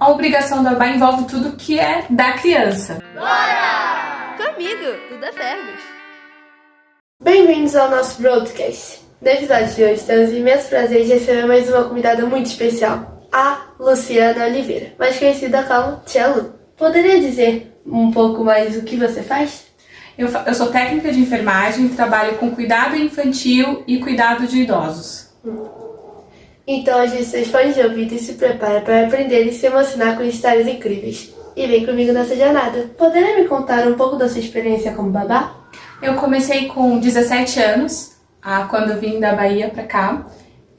A obrigação da babá envolve tudo que é da criança. Bora! Comigo, Duda Fergus. Bem-vindos ao nosso broadcast. No episódio de hoje temos o imenso prazer de receber mais uma convidada muito especial, a Luciana Oliveira, mais conhecida como Tia Lu. Poderia dizer um pouco mais o que você faz? Eu sou técnica de enfermagem, trabalho com cuidado infantil e cuidado de idosos. Então ajuste seus fones de ouvido e se prepare para aprender e se emocionar com histórias incríveis. E vem comigo nessa jornada. Poderia me contar um pouco da sua experiência como babá? Eu comecei com 17 anos, quando vim da Bahia para cá.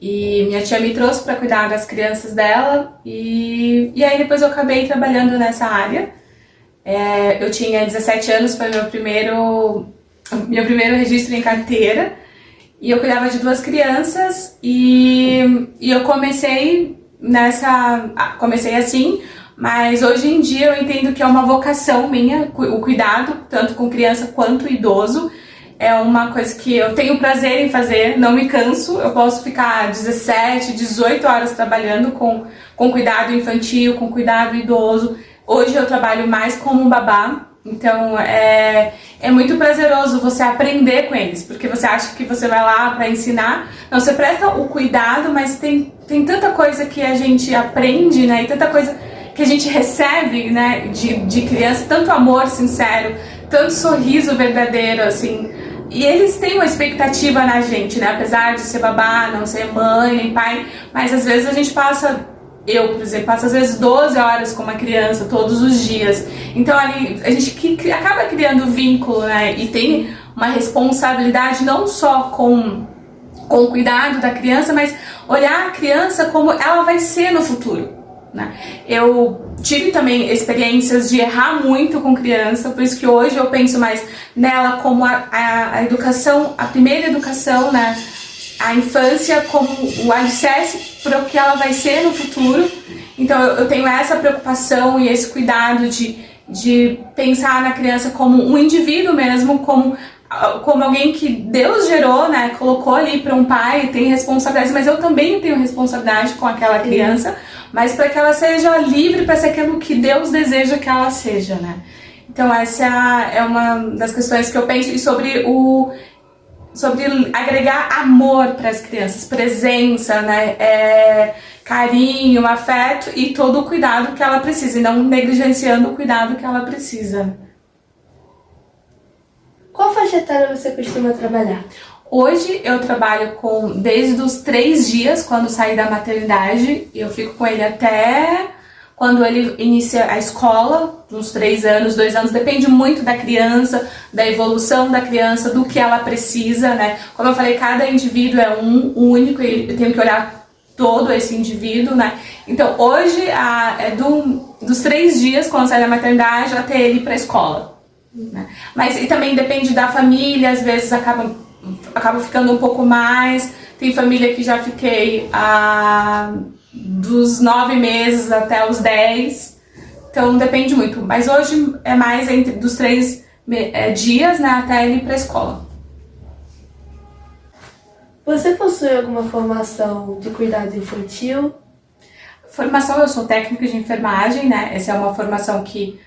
E minha tia me trouxe para cuidar das crianças dela. E aí depois eu acabei trabalhando nessa área. Eu tinha 17 anos, foi meu primeiro registro em carteira. E eu cuidava de 2 crianças e eu comecei assim, mas hoje em dia eu entendo que é uma vocação minha, o cuidado, tanto com criança quanto idoso. É uma coisa que eu tenho prazer em fazer, não me canso. Eu posso ficar 17, 18 horas trabalhando com cuidado infantil, com cuidado idoso. Hoje eu trabalho mais como babá. Então é muito prazeroso você aprender com eles, porque você acha que você vai lá para ensinar. Não, você presta o cuidado, mas tem tanta coisa que a gente aprende, né? E tanta coisa que a gente recebe, né? De criança, tanto amor sincero, tanto sorriso verdadeiro, assim. E eles têm uma expectativa na gente, né? Apesar de ser babá, não ser mãe nem pai, mas às vezes a gente eu, por exemplo, passo às vezes 12 horas com uma criança todos os dias. Então ali a gente acaba criando vínculo, né? E tem uma responsabilidade não só com o cuidado da criança, mas olhar a criança como ela vai ser no futuro, né? Eu tive também experiências de errar muito com criança, por isso que hoje eu penso mais nela como a educação, a primeira educação, né? A infância como o alicerce para o que ela vai ser no futuro. Então eu tenho essa preocupação e esse cuidado de pensar na criança como um indivíduo mesmo, como alguém que Deus gerou, né? Colocou ali para um pai, tem responsabilidade, mas eu também tenho responsabilidade com aquela criança, mas para que ela seja livre para ser aquilo que Deus deseja que ela seja, né? Então essa é uma das questões que eu penso, e sobre agregar amor para as crianças, presença, né? Carinho, afeto e todo o cuidado que ela precisa, e não negligenciando o cuidado que ela precisa. Qual faixa etária você costuma trabalhar? Hoje eu trabalho desde os 3 dias, quando saí da maternidade, eu fico com ele até quando ele inicia a escola, uns 3 anos, 2 anos, depende muito da criança, da evolução da criança, do que ela precisa, né? Como eu falei, cada indivíduo é único e eu tenho que olhar todo esse indivíduo, né? Então hoje dos 3 dias, quando sai da maternidade, até ele ir para a escola, né? Mas e também depende da família, às vezes acaba ficando um pouco mais. Tem família que já fiquei dos 9 meses até os 10, então depende muito, mas hoje é mais dos 3 dias, né, até ele ir para a escola. Você possui alguma formação de cuidado infantil? Formação, eu sou técnica de enfermagem, né, essa é uma formação que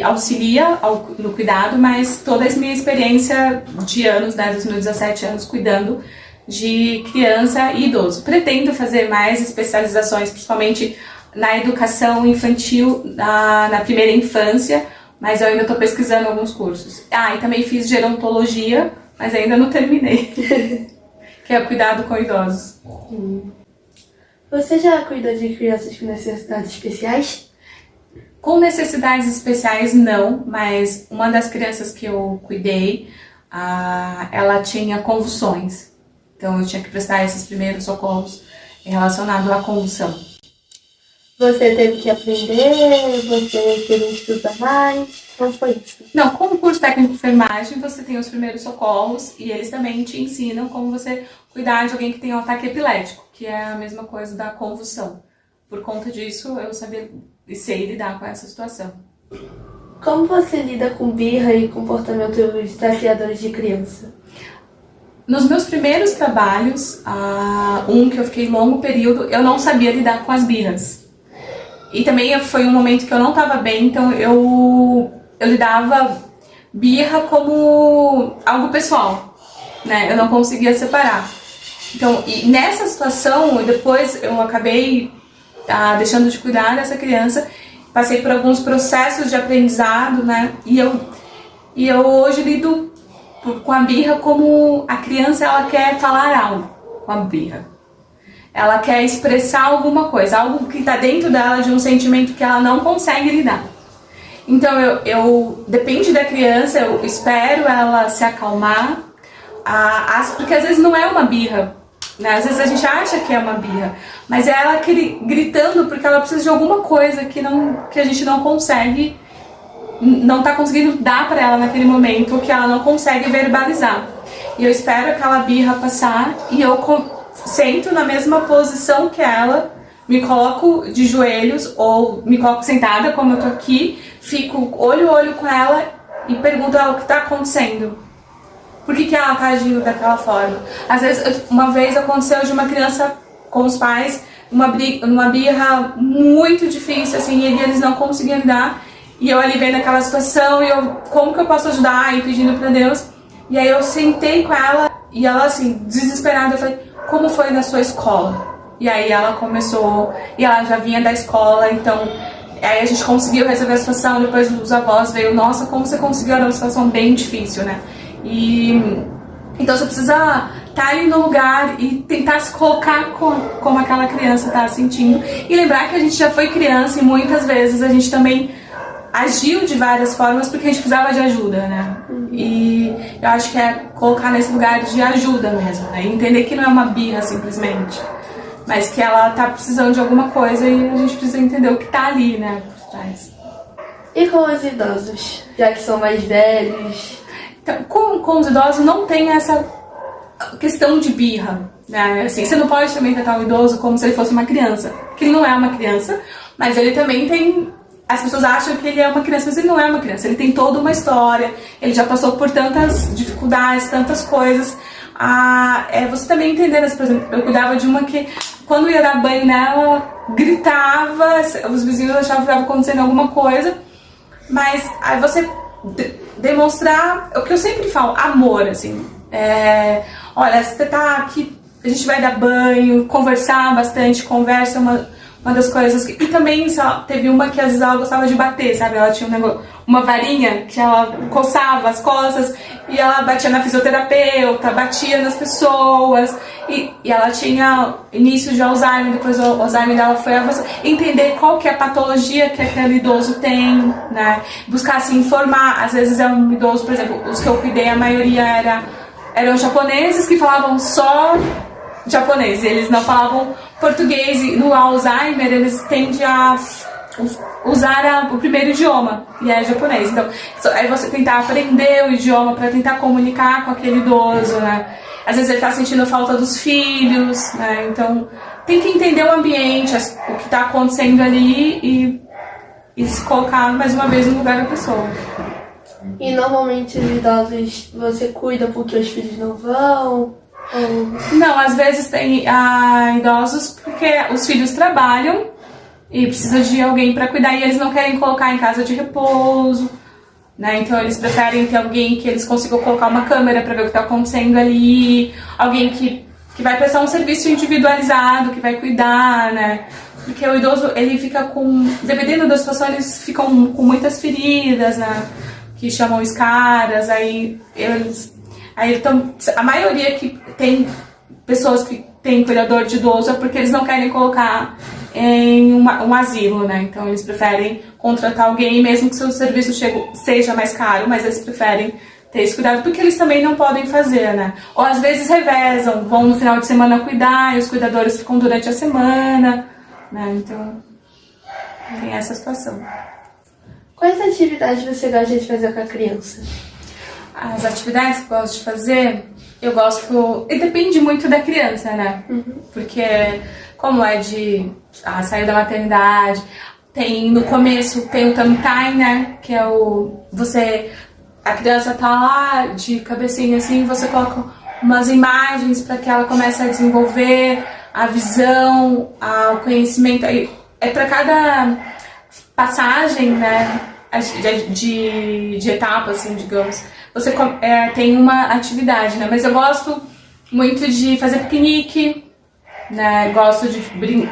auxilia no cuidado, mas toda a minha experiência de anos, né, dos meus 17 anos cuidando de criança e idoso. Pretendo fazer mais especializações, principalmente na educação infantil, na primeira infância, mas eu ainda estou pesquisando alguns cursos. E também fiz gerontologia, mas ainda não terminei, que é cuidado com idosos. Você já cuidou de crianças com necessidades especiais? Com necessidades especiais não, mas uma das crianças que eu cuidei, ela tinha convulsões. Então eu tinha que prestar esses primeiros socorros relacionados à convulsão. Você teve que aprender? Você teve um estudo a mais? Como foi isso? Não, com o curso técnico de enfermagem você tem os primeiros socorros e eles também te ensinam como você cuidar de alguém que tem um ataque epilético, que é a mesma coisa da convulsão. Por conta disso eu sei lidar com essa situação. Como você lida com birra e comportamentos desafiadores de criança? Nos meus primeiros trabalhos, que eu fiquei longo período, eu não sabia lidar com as birras. E também foi um momento que eu não tava bem, então eu lidava birra como algo pessoal, né? Eu não conseguia separar. Então, e nessa situação, depois eu acabei deixando de cuidar dessa criança, passei por alguns processos de aprendizado, né? E eu hoje lido com a birra como a criança, ela quer falar algo com a birra. Ela quer expressar alguma coisa, algo que está dentro dela, de um sentimento que ela não consegue lidar. Então depende da criança, eu espero ela se acalmar, porque às vezes não é uma birra, né? Às vezes a gente acha que é uma birra, mas é ela gritando porque ela precisa de alguma coisa que a gente não consegue, não está conseguindo dar para ela naquele momento, que ela não consegue verbalizar. E eu espero aquela birra passar e eu sento na mesma posição que ela, me coloco de joelhos ou me coloco sentada como eu tô aqui, fico olho a olho com ela e pergunto a ela o que tá acontecendo. Por que ela tá agindo daquela forma? Às vezes, uma vez aconteceu de uma criança com os pais, uma birra muito difícil, assim, e eles não conseguiam lidar, e eu ali vendo aquela situação, e como que eu posso ajudar, e pedindo pra Deus, e aí eu sentei com ela, e ela assim, desesperada, eu falei, como foi na sua escola? E aí ela começou, e ela já vinha da escola, então aí a gente conseguiu resolver a situação. Depois os avós veio, nossa, como você conseguiu, era uma situação bem difícil, né? E então você precisa estar ali no lugar e tentar se colocar como aquela criança está sentindo, e lembrar que a gente já foi criança e muitas vezes a gente também agiu de várias formas porque a gente precisava de ajuda, né? E eu acho que é colocar nesse lugar de ajuda mesmo, né? E entender que não é uma birra simplesmente, mas que ela tá precisando de alguma coisa e a gente precisa entender o que tá ali, né, por trás. E com os idosos, já que são mais velhos? Então, com os idosos não tem essa questão de birra, né? Assim, você não pode também tratar o idoso como se ele fosse uma criança, que ele não é uma criança, mas ele também tem... As pessoas acham que ele é uma criança, mas ele não é uma criança. Ele tem toda uma história, ele já passou por tantas dificuldades, tantas coisas. Você também entender, por exemplo, eu cuidava de uma que, quando ia dar banho nela, gritava, os vizinhos achavam que estava acontecendo alguma coisa. Mas aí você demonstrar, o que eu sempre falo, amor, assim. Olha, você tá aqui, a gente vai dar banho, conversar bastante, conversa uma das coisas que... E também teve uma que às vezes ela gostava de bater, sabe? Ela tinha uma varinha que ela coçava as costas e ela batia na fisioterapeuta, batia nas pessoas, e ela tinha início de Alzheimer, depois o Alzheimer dela foi avançando. Entender qual que é a patologia que aquele idoso tem, né? Buscar se informar. Às vezes é um idoso, por exemplo, os que eu cuidei, a maioria eram japoneses que falavam só japonês, eles não falavam português, e no Alzheimer eles tendem a usar o primeiro idioma, e é japonês. Então, aí você tentar aprender o idioma para tentar comunicar com aquele idoso, né? Às vezes ele tá sentindo falta dos filhos, né? Então, tem que entender o ambiente, o que tá acontecendo ali e se colocar mais uma vez no lugar da pessoa. E normalmente os idosos você cuida porque os filhos não vão? Não, às vezes tem idosos porque os filhos trabalham e precisa de alguém para cuidar, e eles não querem colocar em casa de repouso, né? Então eles preferem ter alguém que eles consigam colocar uma câmera para ver o que está acontecendo ali, alguém que vai prestar um serviço individualizado, que vai cuidar, né? Porque o idoso, ele fica dependendo da situação, eles ficam com muitas feridas, né? Que chamam escaras, então, a maioria que tem pessoas que tem cuidador de idoso é porque eles não querem colocar em um asilo, né? Então eles preferem contratar alguém, mesmo que seu serviço seja mais caro, mas eles preferem ter esse cuidado porque eles também não podem fazer, né? Ou às vezes revezam, vão no final de semana cuidar e os cuidadores ficam durante a semana, né? Então tem essa situação. Quais atividades você gosta de fazer com a criança? As atividades que eu gosto de fazer, eu gosto... E depende muito da criança, né? Porque como é de sair da maternidade, no começo tem o tummy time, né? Que é a criança tá lá de cabecinha assim, você coloca umas imagens para que ela comece a desenvolver a visão, o conhecimento. Aí para cada passagem, né, de etapa, assim, digamos, você tem uma atividade, né? Mas eu gosto muito de fazer piquenique, né? Gosto de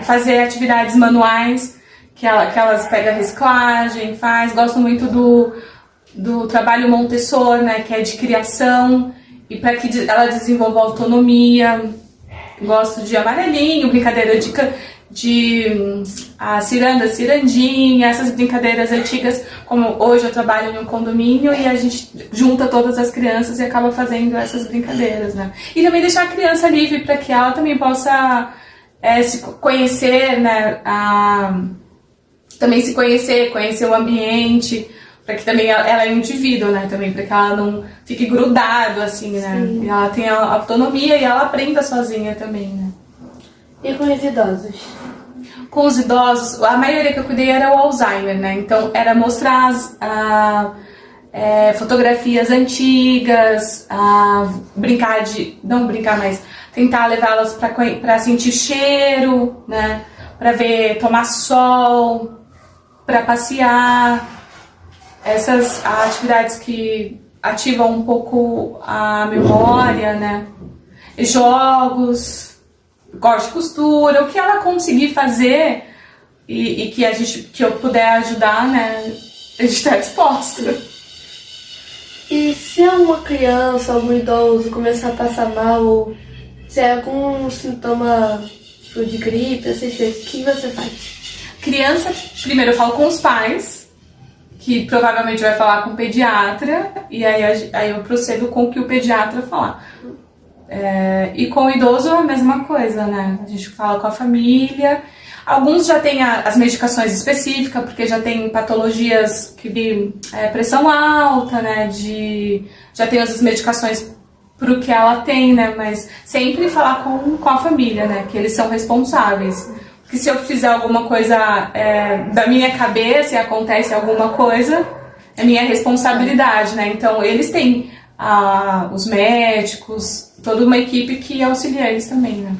fazer atividades manuais, que elas pegam reciclagem, gosto muito do trabalho Montessori, né? Que é de criação, e para que ela desenvolva autonomia. Gosto de amarelinho, brincadeira de a ciranda, cirandinha, essas brincadeiras antigas, como hoje eu trabalho em um condomínio e a gente junta todas as crianças e acaba fazendo essas brincadeiras, né? E também deixar a criança livre para que ela também possa se conhecer, né? Também se conhecer o ambiente, para que também ela é um indivíduo, né? Também para que ela não fique grudado, assim, né? E ela tenha autonomia e ela aprenda sozinha também, né? E com os idosos? Com os idosos, a maioria que eu cuidei era o Alzheimer, né? Então era mostrar fotografias antigas, não brincar, mas tentar levá-las para sentir cheiro, né? Para tomar sol, para passear. Essas atividades que ativam um pouco a memória, né? Jogos, corte e costura, o que ela conseguir fazer e que eu puder ajudar, né? A gente está disposto. E se uma criança, algum idoso começar a passar mal, ou se é algum sintoma tipo, de gripe, essas coisas, o que você faz? Criança, primeiro eu falo com os pais, que provavelmente vai falar com o pediatra, e aí eu procedo com o que o pediatra falar. E com o idoso é a mesma coisa, né? A gente fala com a família. Alguns já têm as medicações específicas, porque já tem patologias que pressão alta, né? Já tem as medicações pro que ela tem, né? Mas sempre falar com a família, né? Que eles são responsáveis. Porque se eu fizer alguma coisa da minha cabeça e acontece alguma coisa, é minha responsabilidade, né? Então eles têm os médicos, toda uma equipe que auxilia eles também, né?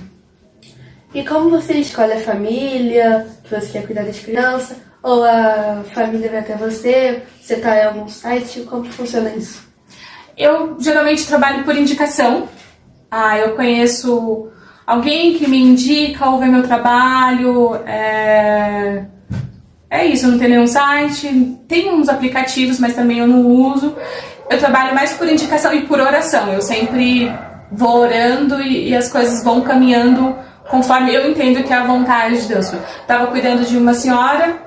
E como você escolhe a família, que você quer cuidar das crianças, ou a família vai até você tá em algum site, como funciona isso? Eu geralmente trabalho por indicação. Eu conheço alguém que me indica ou vê meu trabalho. É isso, não tem nenhum site. Tem uns aplicativos, mas também eu não uso. Eu trabalho mais por indicação e por oração. Eu sempre vou orando e as coisas vão caminhando conforme eu entendo que é a vontade de Deus. Eu tava cuidando de uma senhora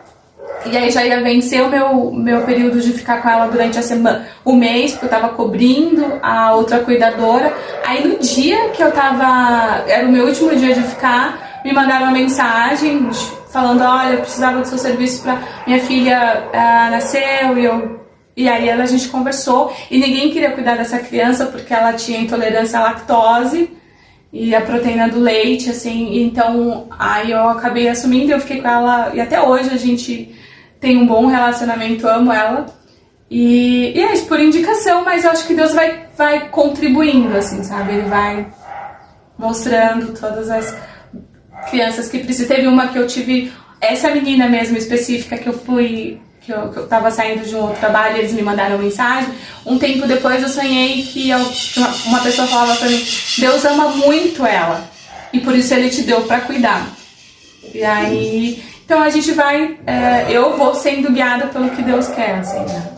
e aí já ia vencer o meu período de ficar com ela durante a semana, o mês, porque eu tava cobrindo a outra cuidadora. Aí no dia que era o meu último dia de ficar, me mandaram uma mensagem falando, olha, eu precisava do seu serviço pra minha filha nasceu e aí a gente conversou e ninguém queria cuidar dessa criança porque ela tinha intolerância à lactose e a proteína do leite, assim, então aí eu acabei assumindo, eu fiquei com ela e até hoje a gente tem um bom relacionamento, amo ela e é isso, por indicação, mas eu acho que Deus vai contribuindo, assim, sabe, Ele vai mostrando todas as crianças que precisam. Teve uma que eu tive, essa menina mesmo específica que eu tava saindo de um outro trabalho e eles me mandaram mensagem. Um tempo depois eu sonhei que uma pessoa falava pra mim, Deus ama muito ela e por isso Ele te deu pra cuidar. E aí, então a gente eu vou sendo guiada pelo que Deus quer, assim, né?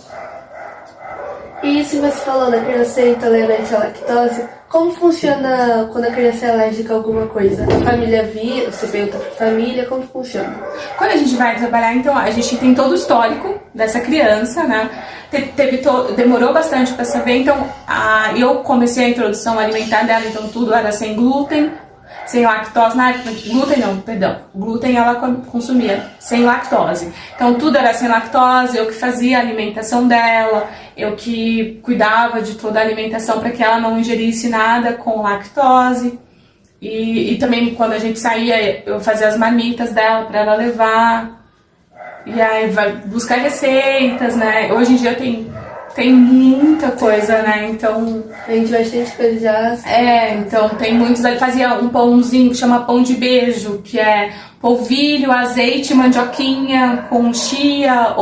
E se você falou da criança ser intolerante à lactose, como funciona quando a criança é alérgica a alguma coisa? A família você pergunta pra família, como funciona? Quando a gente vai trabalhar, então, a gente tem todo o histórico dessa criança, né? Demorou bastante para saber, então eu comecei a introdução alimentar dela, então tudo era sem glúten, sem lactose, glúten ela consumia sem lactose. Então tudo era sem lactose, eu que fazia a alimentação dela, eu que cuidava de toda a alimentação para que ela não ingerisse nada com lactose. E também quando a gente saía, eu fazia as marmitas dela para ela levar. E aí vai buscar receitas, né? Hoje em dia tem tem muita coisa, né? Então, Vende bastante coisa já. então tem muitos. Ele fazia um pãozinho que chama pão de beijo, que é polvilho, azeite, mandioquinha com chia,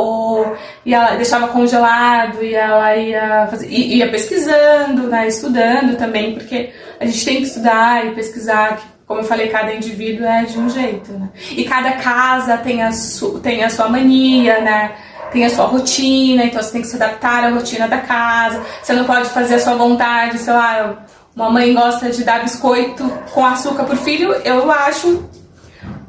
e ela deixava congelado e ela ia pesquisando, né? Estudando também, porque a gente tem que estudar e pesquisar, que, como eu falei, cada indivíduo é de um jeito, né? E cada casa tem a sua mania, né? Tem a sua rotina, então você tem que se adaptar à rotina da casa. Você não pode fazer a sua vontade, sei lá, uma mãe gosta de dar biscoito com açúcar pro filho, eu acho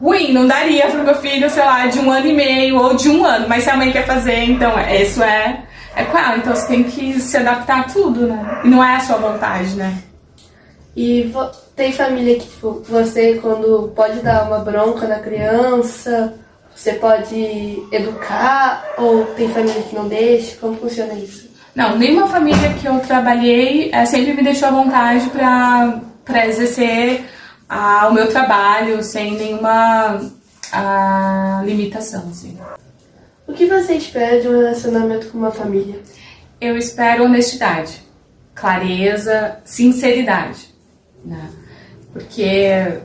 ruim, não daria pro meu filho, sei lá, de 1 ano e meio ou de 1 ano, mas se a mãe quer fazer, então isso é com ela, então você tem que se adaptar a tudo, né? E não é a sua vontade, né? E tem família que, tipo, você, quando pode dar uma bronca na criança, você pode educar, ou tem família que não deixa? Como funciona isso? Não, nenhuma família que eu trabalhei sempre me deixou à vontade para exercer o meu trabalho sem nenhuma limitação, assim. O que você espera de um relacionamento com uma família? Eu espero honestidade, clareza, sinceridade, né? Porque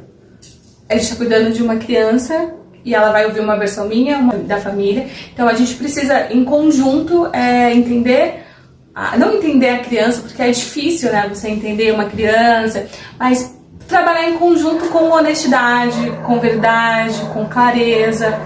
a gente está cuidando de uma criança e ela vai ouvir uma versão minha, uma da família, então a gente precisa, em conjunto, entender, não entender a criança, porque é difícil, né, você entender uma criança, mas trabalhar em conjunto com honestidade, com verdade, com clareza,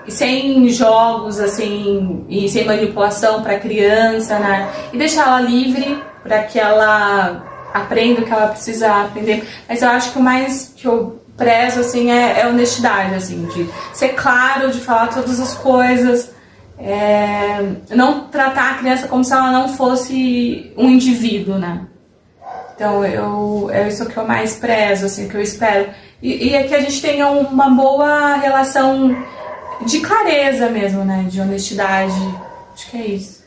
e sem jogos, assim, e sem manipulação para a criança, né, e deixar ela livre para que ela aprenda o que ela precisa aprender. Mas eu acho que o mais que eu prezo, assim, é honestidade, assim, de ser claro, de falar todas as coisas, não tratar a criança como se ela não fosse um indivíduo, né? Então, é isso que eu mais prezo, assim, que eu espero. E é que a gente tenha uma boa relação de clareza mesmo, né? De honestidade. Acho que é isso.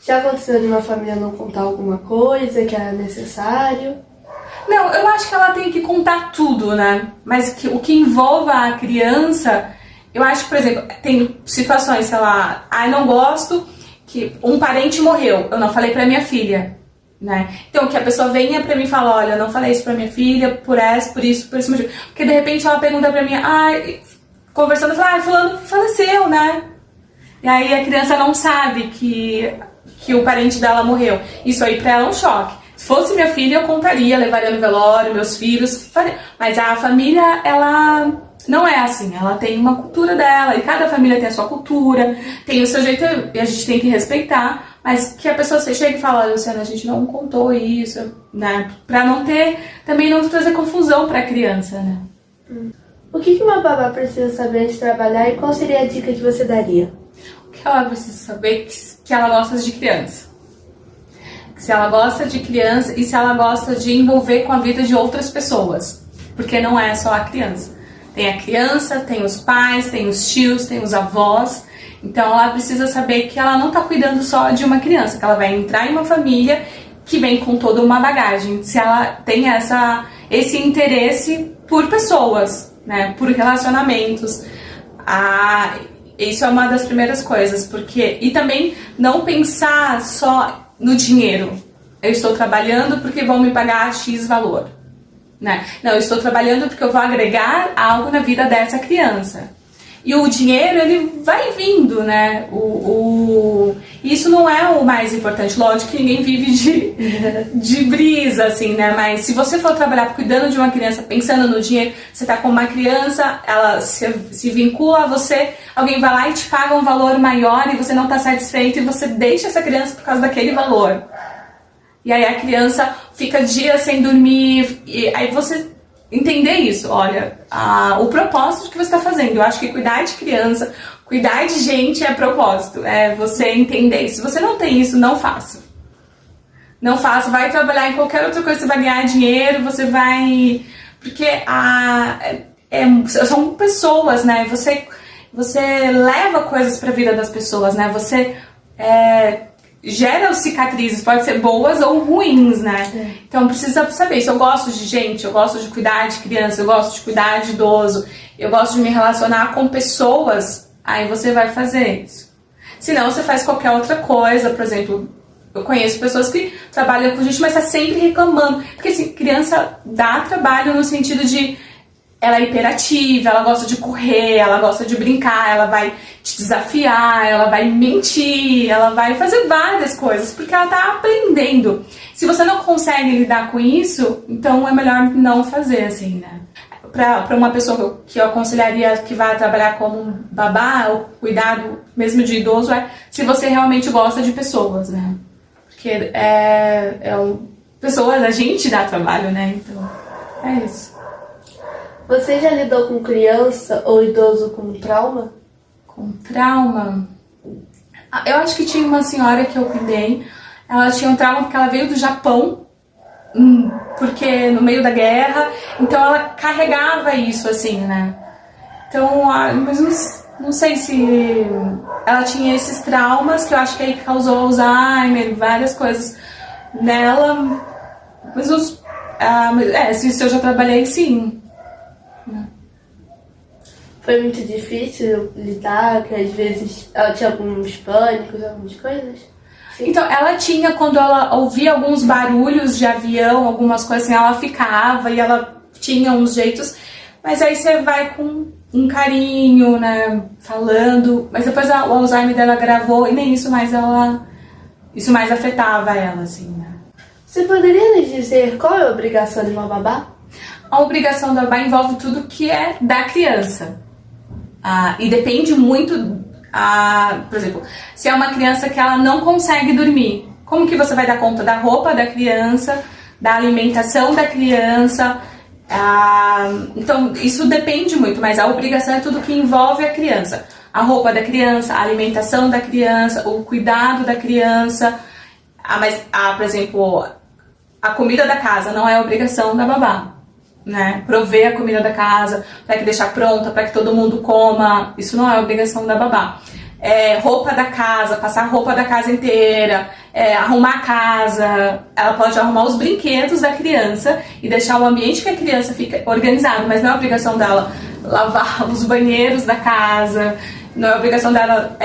Já aconteceu de uma família não contar alguma coisa que era necessário? Não, eu acho que ela tem que contar tudo, né? Mas o que envolva a criança, eu acho que, por exemplo, tem situações, sei lá, eu não gosto que um parente morreu, eu não falei pra minha filha, né? Então, que a pessoa venha pra mim e fala, olha, eu não falei isso pra minha filha, por isso motivo. Porque, de repente, ela pergunta pra mim, conversando, fala, fulano faleceu, né? E aí a criança não sabe que o parente dela morreu. Isso aí pra ela é um choque. Se fosse minha filha, eu contaria, levaria no velório, meus filhos, faria. Mas a família, ela não é assim, ela tem uma cultura dela, e cada família tem a sua cultura, tem o seu jeito, e a gente tem que respeitar, mas que a pessoa chega e fala, olha, Luciana, a gente não contou isso, né, pra também não trazer confusão pra criança, né. O que uma babá precisa saber antes de trabalhar e qual seria a dica que você daria? O que ela precisa saber que ela gosta de criança. Se ela gosta de criança e se ela gosta de envolver com a vida de outras pessoas. Porque não é só a criança. Tem a criança, tem os pais, tem os tios, tem os avós. Então ela precisa saber que ela não está cuidando só de uma criança, que ela vai entrar em uma família que vem com toda uma bagagem. Se ela tem esse interesse por pessoas, né, por relacionamentos. Isso é uma das primeiras coisas. E também não pensar só no dinheiro. Eu estou trabalhando porque vão me pagar X valor, né? Não, eu estou trabalhando porque eu vou agregar algo na vida dessa criança. E o dinheiro, ele vai vindo, né? Isso não é o mais importante. Lógico que ninguém vive de brisa, assim, né? Mas se você for trabalhar cuidando de uma criança, pensando no dinheiro, você tá com uma criança, ela se vincula a você, alguém vai lá e te paga um valor maior e você não tá satisfeito e você deixa essa criança por causa daquele valor. E aí a criança fica dias sem dormir, e aí você entender isso, olha, o propósito que você está fazendo. Eu acho que cuidar de criança, cuidar de gente é propósito, é você entender isso. Se você não tem isso, não faça. Não faça, vai trabalhar em qualquer outra coisa, você vai ganhar dinheiro, você vai... Porque são pessoas, né? Você leva coisas para a vida das pessoas, né? Você gera cicatrizes, pode ser boas ou ruins, né? Então precisa saber isso. Eu gosto de gente, eu gosto de cuidar de criança, eu gosto de cuidar de idoso, eu gosto de me relacionar com pessoas, aí você vai fazer isso. Se não, você faz qualquer outra coisa, por exemplo, Eu conheço pessoas que trabalham com gente, mas tá sempre reclamando. Porque assim, criança dá trabalho no sentido de ela é hiperativa, ela gosta de correr, ela gosta de brincar, ela vai te desafiar, ela vai mentir, ela vai fazer várias coisas, porque ela tá aprendendo. Se você não consegue lidar com isso, então é melhor não fazer, assim, né? Pra uma pessoa que eu aconselharia que vai trabalhar como babá, o cuidado mesmo de idoso, é se você realmente gosta de pessoas, né? Porque pessoas, a gente dá trabalho, né? Então, é isso. Você já lidou com criança ou idoso com trauma? Com trauma? Eu acho que tinha uma senhora que eu cuidei, ela tinha um trauma porque ela veio do Japão, porque no meio da guerra, então ela carregava isso, assim, né? Então, mas não sei se ela tinha esses traumas, que eu acho que aí causou Alzheimer, várias coisas nela, mas se eu já trabalhei, sim. Foi muito difícil lidar, que às vezes ela tinha alguns pânicos, algumas coisas? Sim. Então, ela tinha, quando ela ouvia alguns barulhos de avião, algumas coisas assim, ela ficava e ela tinha uns jeitos, mas aí você vai com um carinho, né, falando, mas depois o Alzheimer dela gravou e nem isso mais afetava ela, assim, né. Você poderia nos dizer qual é a obrigação de uma babá? A obrigação da babá envolve tudo que é da criança. E depende muito, por exemplo, se é uma criança que ela não consegue dormir, como que você vai dar conta da roupa da criança, da alimentação da criança? Então, isso depende muito, mas a obrigação é tudo que envolve a criança. A roupa da criança, a alimentação da criança, o cuidado da criança. Por exemplo, a comida da casa não é obrigação da babá, né? Prover a comida da casa, para que deixar pronta, para que todo mundo coma, isso não é obrigação da babá. Roupa da casa, passar a roupa da casa inteira, arrumar a casa, ela pode arrumar os brinquedos da criança e deixar o ambiente que a criança fica organizado, mas não é obrigação dela lavar os banheiros da casa, não é obrigação dela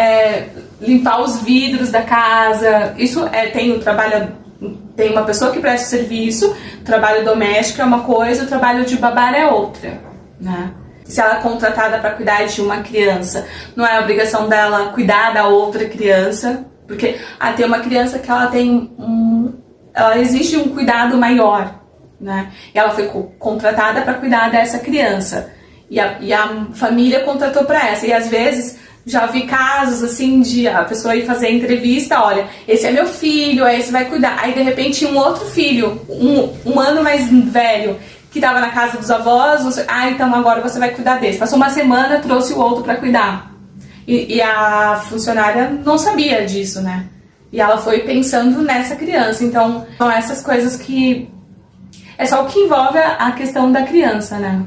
limpar os vidros da casa. Isso tem uma pessoa que presta serviço, o trabalho doméstico é uma coisa, o trabalho de babá é outra, né? Se ela é contratada para cuidar de uma criança, não é obrigação dela cuidar da outra criança, porque tem uma criança que ela tem ela exige um cuidado maior, né? E ela foi contratada para cuidar dessa criança, e a família contratou para essa, e às vezes já vi casos assim de a pessoa ir fazer a entrevista, olha, esse é meu filho, esse vai cuidar. Aí de repente um outro filho, um ano mais velho, que estava na casa dos avós, então agora você vai cuidar desse. Passou uma semana, trouxe o outro para cuidar. E a funcionária não sabia disso, né? E ela foi pensando nessa criança. Então, são essas coisas que é só o que envolve a questão da criança, né?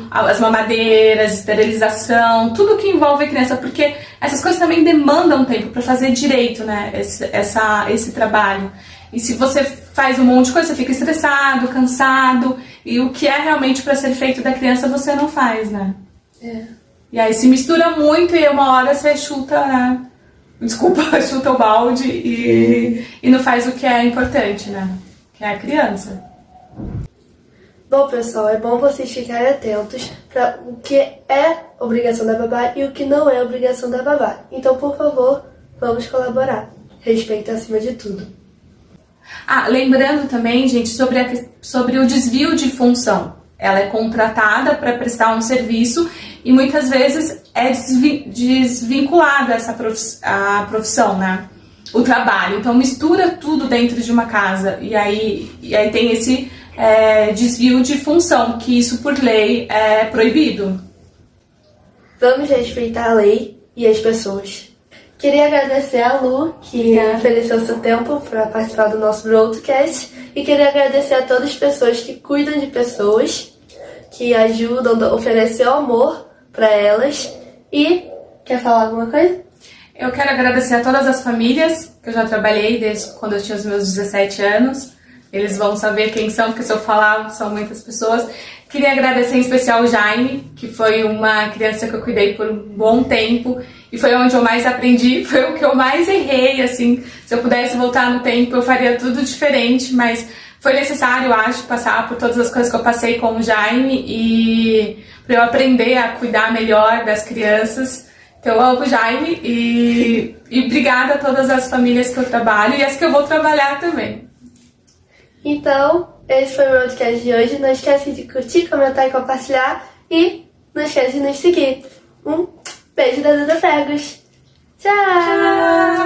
As mamadeiras, esterilização, tudo que envolve a criança, porque essas coisas também demandam tempo para fazer direito, né, esse trabalho. E se você faz um monte de coisa, você fica estressado, cansado, e o que é realmente para ser feito da criança você não faz, né? E aí se mistura muito e uma hora você chuta, né? Desculpa, chuta o balde e não faz o que é importante, né? Que é a criança. Bom, pessoal, é bom vocês ficarem atentos para o que é obrigação da babá e o que não é obrigação da babá. Então, por favor, vamos colaborar. Respeito acima de tudo. Lembrando também, gente, sobre o desvio de função. Ela é contratada para prestar um serviço e muitas vezes é desvinculado a profissão, né? O trabalho. Então, mistura tudo dentro de uma casa e aí tem esse desvio de função, que isso por lei é proibido. Vamos respeitar a lei e as pessoas. Queria agradecer a Lu, que ofereceu seu tempo para participar do nosso broadcast, e queria agradecer a todas as pessoas que cuidam de pessoas, que ajudam, oferecem amor para elas. E quer falar alguma coisa? Eu quero agradecer a todas as famílias que eu já trabalhei desde quando eu tinha os meus 17 anos. Eles vão saber quem são, porque se eu falar, são muitas pessoas. Queria agradecer em especial o Jaime, que foi uma criança que eu cuidei por um bom tempo e foi onde eu mais aprendi, foi o que eu mais errei, assim. Se eu pudesse voltar no tempo, eu faria tudo diferente, mas foi necessário, eu acho, passar por todas as coisas que eu passei com o Jaime e para eu aprender a cuidar melhor das crianças. Então eu amo o Jaime e obrigada a todas as famílias que eu trabalho e as que eu vou trabalhar também. Então, esse foi o podcast de hoje. Não esquece de curtir, comentar e compartilhar. E não esquece de nos seguir. Um beijo da Duda Fergus. Tchau!